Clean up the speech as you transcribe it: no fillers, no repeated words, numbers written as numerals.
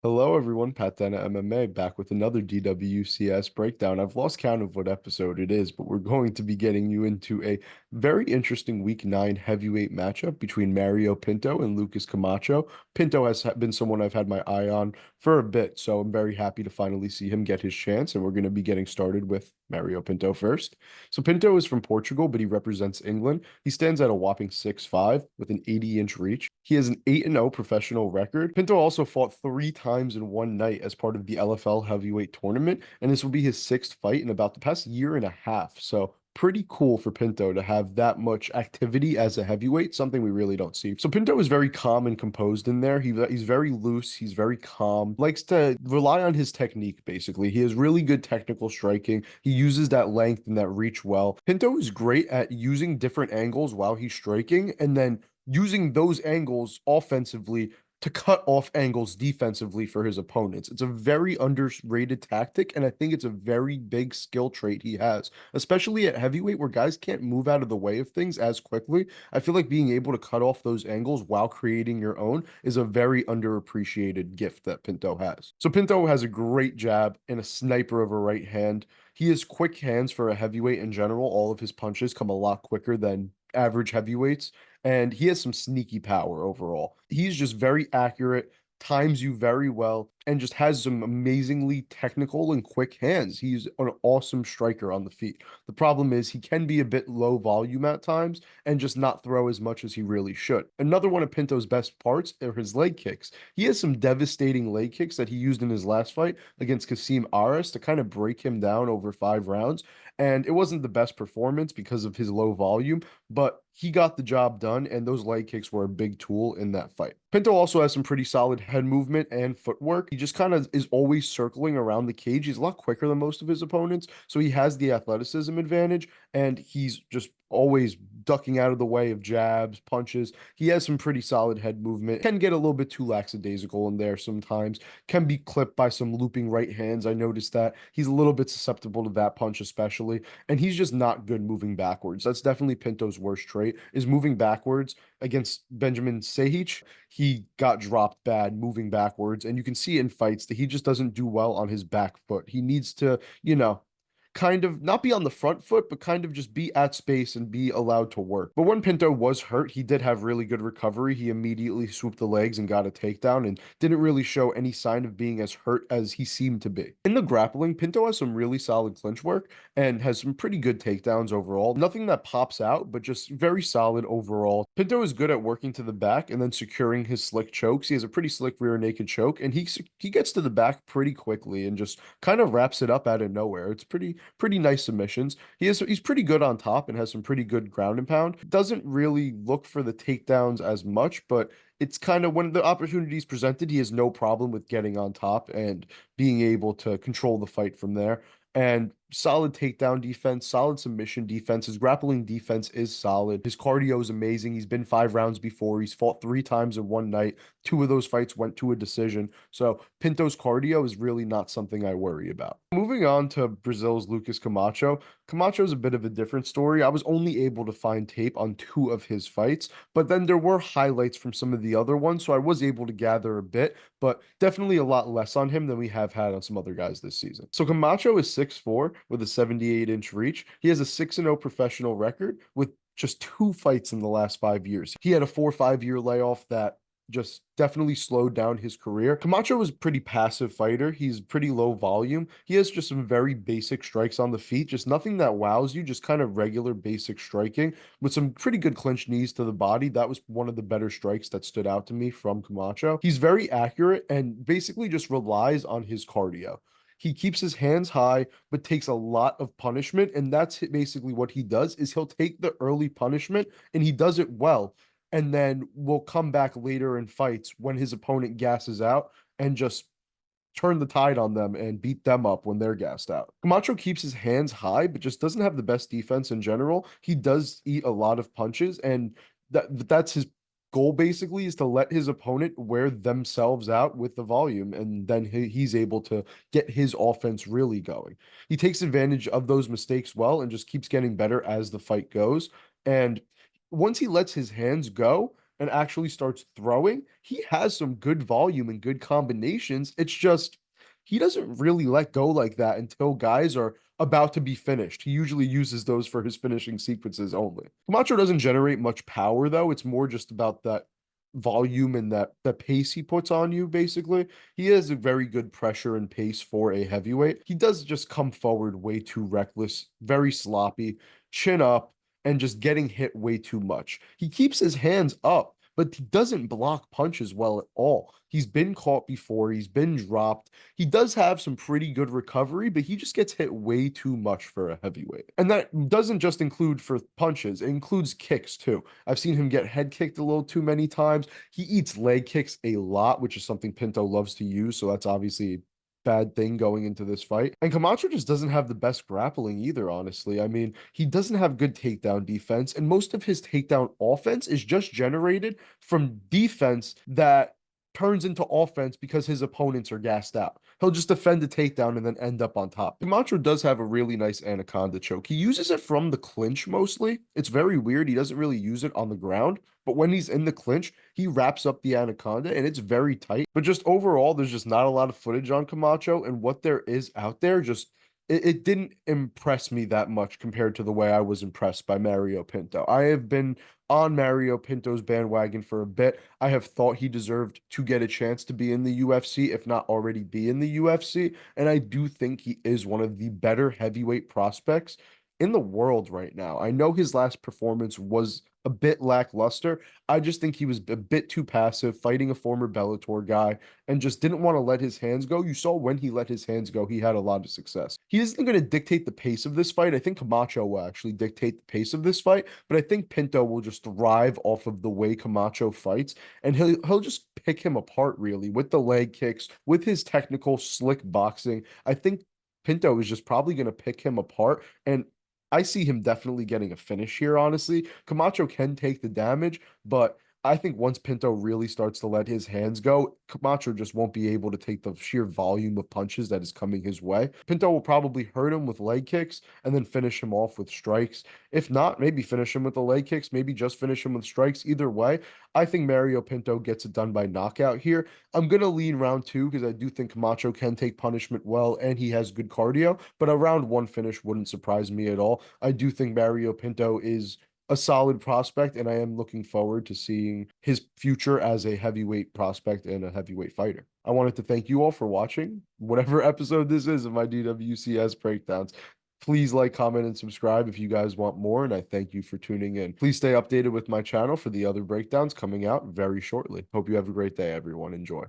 Hello, everyone. Pat Dana MMA back with another DWCS breakdown. I've lost count of what episode it is, but we're going to be getting you into a very interesting Week 9 heavyweight matchup between Mario Pinto and Lucas Camacho. Pinto has been someone I've had my eye on for a bit, so I'm very happy to finally see him get his chance, and we're going to be getting started with Mario Pinto first. So Pinto is from Portugal, but he represents England. He stands at a whopping 6'5" with an 80-inch reach. He has an 8-0 professional record. Pinto also fought 3 times in one night as part of the LFL heavyweight tournament, and this will be his sixth fight in about the past year and a half. So pretty cool for Pinto to have that much activity as a heavyweight, something we really don't see. So Pinto is very calm and composed in there. He's very loose. He's very calm, likes to rely on his technique, basically. He has really good technical striking. He uses that length and that reach well. Pinto is great at using different angles while he's striking and then using those angles offensively to cut off angles defensively for his opponents. It's a very underrated tactic, and I think it's a very big skill trait he has, especially at heavyweight where guys can't move out of the way of things as quickly. I feel like being able to cut off those angles while creating your own is a very underappreciated gift that Pinto has. So Pinto has a great jab and a sniper of a right hand. He has quick hands for a heavyweight in general. All of his punches come a lot quicker than average heavyweights, and he has some sneaky power overall. He's just very accurate, times you very well, and just has some amazingly technical and quick hands. He's an awesome striker on the feet. The problem is he can be a bit low volume at times and just not throw as much as he really should. Another one of Pinto's best parts are his leg kicks. He has some devastating leg kicks that he used in his last fight against Kasim Aras to kind of break him down over 5 rounds. And it wasn't the best performance because of his low volume, but he got the job done, and those leg kicks were a big tool in that fight. Pinto also has some pretty solid head movement and footwork. He just kind of is always circling around the cage. He's a lot quicker than most of his opponents, so he has the athleticism advantage, and he's just always ducking out of the way of jabs, punches. He has some pretty solid head movement. Can get a little bit too lackadaisical in there sometimes. Can be clipped by some looping right hands. I noticed that. He's a little bit susceptible to that punch especially, and he's just not good moving backwards. That's definitely Pinto's worst trait, is moving backwards. Against Benjamin Sahich, he got dropped bad moving backwards, and you can see in fights that he just doesn't do well on his back foot. He needs to, kind of not be on the front foot, but kind of just be at space and be allowed to work. But when Pinto was hurt, he did have really good recovery. He immediately swooped the legs and got a takedown and didn't really show any sign of being as hurt as he seemed to be. In the grappling, Pinto has some really solid clinch work and has some pretty good takedowns overall. Nothing that pops out, but just very solid overall. Pinto is good at working to the back and then securing his slick chokes. He has a pretty slick rear naked choke, and he gets to the back pretty quickly and just kind of wraps it up out of nowhere. It's pretty nice submissions. He's pretty good on top and has some pretty good ground and pound. Doesn't really look for the takedowns as much, but it's kind of when the opportunities presented, he has no problem with getting on top and being able to control the fight from there. And solid takedown defense, solid submission defense. His grappling defense is solid. His cardio is amazing. He's been 5 rounds before. He's fought 3 times in one night. 2 of those fights went to a decision. So Pinto's cardio is really not something I worry about. Moving on to Brazil's Lucas Camacho. Camacho is a bit of a different story. I was only able to find tape on 2 of his fights, but then there were highlights from some of the other ones, so I was able to gather a bit, but definitely a lot less on him than we have had on some other guys this season. So Camacho is 6'4" with a 78-inch reach. He has a 6-0 professional record with just 2 fights in the last 5 years. He had a 4 or 5 year layoff that just definitely slowed down his career. Camacho is a pretty passive fighter. He's pretty low volume. He has just some very basic strikes on the feet, just nothing that wows you, just kind of regular basic striking with some pretty good clinch knees to the body. That was one of the better strikes that stood out to me from Camacho. He's very accurate and basically just relies on his cardio. He keeps his hands high, but takes a lot of punishment. And that's basically what he does is he'll take the early punishment and he does it well, and then will come back later in fights when his opponent gasses out and just turn the tide on them and beat them up when they're gassed out. Camacho keeps his hands high, but just doesn't have the best defense in general. He does eat a lot of punches, and that's his goal basically, is to let his opponent wear themselves out with the volume, and then he's able to get his offense really going. He takes advantage of those mistakes and just keeps getting better as the fight goes. And once he lets his hands go, and actually starts throwing, he has some good volume and good combinations. It's just he doesn't really let go like that until guys are about to be finished. He usually uses those for his finishing sequences only. Camacho doesn't generate much power though. It's more just about that volume and that pace he puts on you basically. He has a very good pressure and pace for a heavyweight. He does just come forward way too reckless, very sloppy, chin up, and just getting hit way too much. He keeps his hands up, but he doesn't block punches well at all. He's been caught before, he's been dropped. He does have some pretty good recovery, but he just gets hit way too much for a heavyweight. And that doesn't just include for punches, it includes kicks too. I've seen him get head kicked a little too many times. He eats leg kicks a lot, which is something Pinto loves to use. So that's obviously a bad thing going into this fight. And Camacho just doesn't have the best grappling either, honestly. I mean, he doesn't have good takedown defense, and most of his takedown offense is just generated from defense that turns into offense because his opponents are gassed out. He'll just defend the takedown and then end up on top. Camacho does have a really nice anaconda choke. He uses it from the clinch mostly. It's very weird. He doesn't really use it on the ground, but when he's in the clinch, he wraps up the anaconda and it's very tight. But just overall, there's just not a lot of footage on Camacho, and what there is out there just it didn't impress me that much compared to the way I was impressed by Mario Pinto. I have been on Mario Pinto's bandwagon for a bit. I have thought he deserved to get a chance to be in the UFC, if not already be in the UFC. And I do think he is one of the better heavyweight prospects in the world right now. I know his last performance was a bit lackluster. I just think he was a bit too passive, fighting a former Bellator guy, and just didn't want to let his hands go. You saw when he let his hands go, he had a lot of success. He isn't going to dictate the pace of this fight. I think Camacho will actually dictate the pace of this fight, but I think Pinto will just thrive off of the way Camacho fights, and he'll just pick him apart really with the leg kicks, with his technical slick boxing. I think Pinto is just probably going to pick him apart, and I see him definitely getting a finish here, honestly. Camacho can take the damage, but I think once Pinto really starts to let his hands go, Camacho just won't be able to take the sheer volume of punches that is coming his way. Pinto will probably hurt him with leg kicks and then finish him off with strikes. If not, maybe finish him with the leg kicks, maybe just finish him with strikes. Either way, I think Mario Pinto gets it done by knockout here. I'm going to lean round two because I do think Camacho can take punishment well and he has good cardio, but a round one finish wouldn't surprise me at all. I do think Mario Pinto is a solid prospect, and I am looking forward to seeing his future as a heavyweight prospect and a heavyweight fighter. I wanted to thank you all for watching whatever episode this is of my DWCS breakdowns. Please like, comment, and subscribe if you guys want more, and I thank you for tuning in. Please stay updated with my channel for the other breakdowns coming out very shortly. Hope you have a great day, everyone. Enjoy.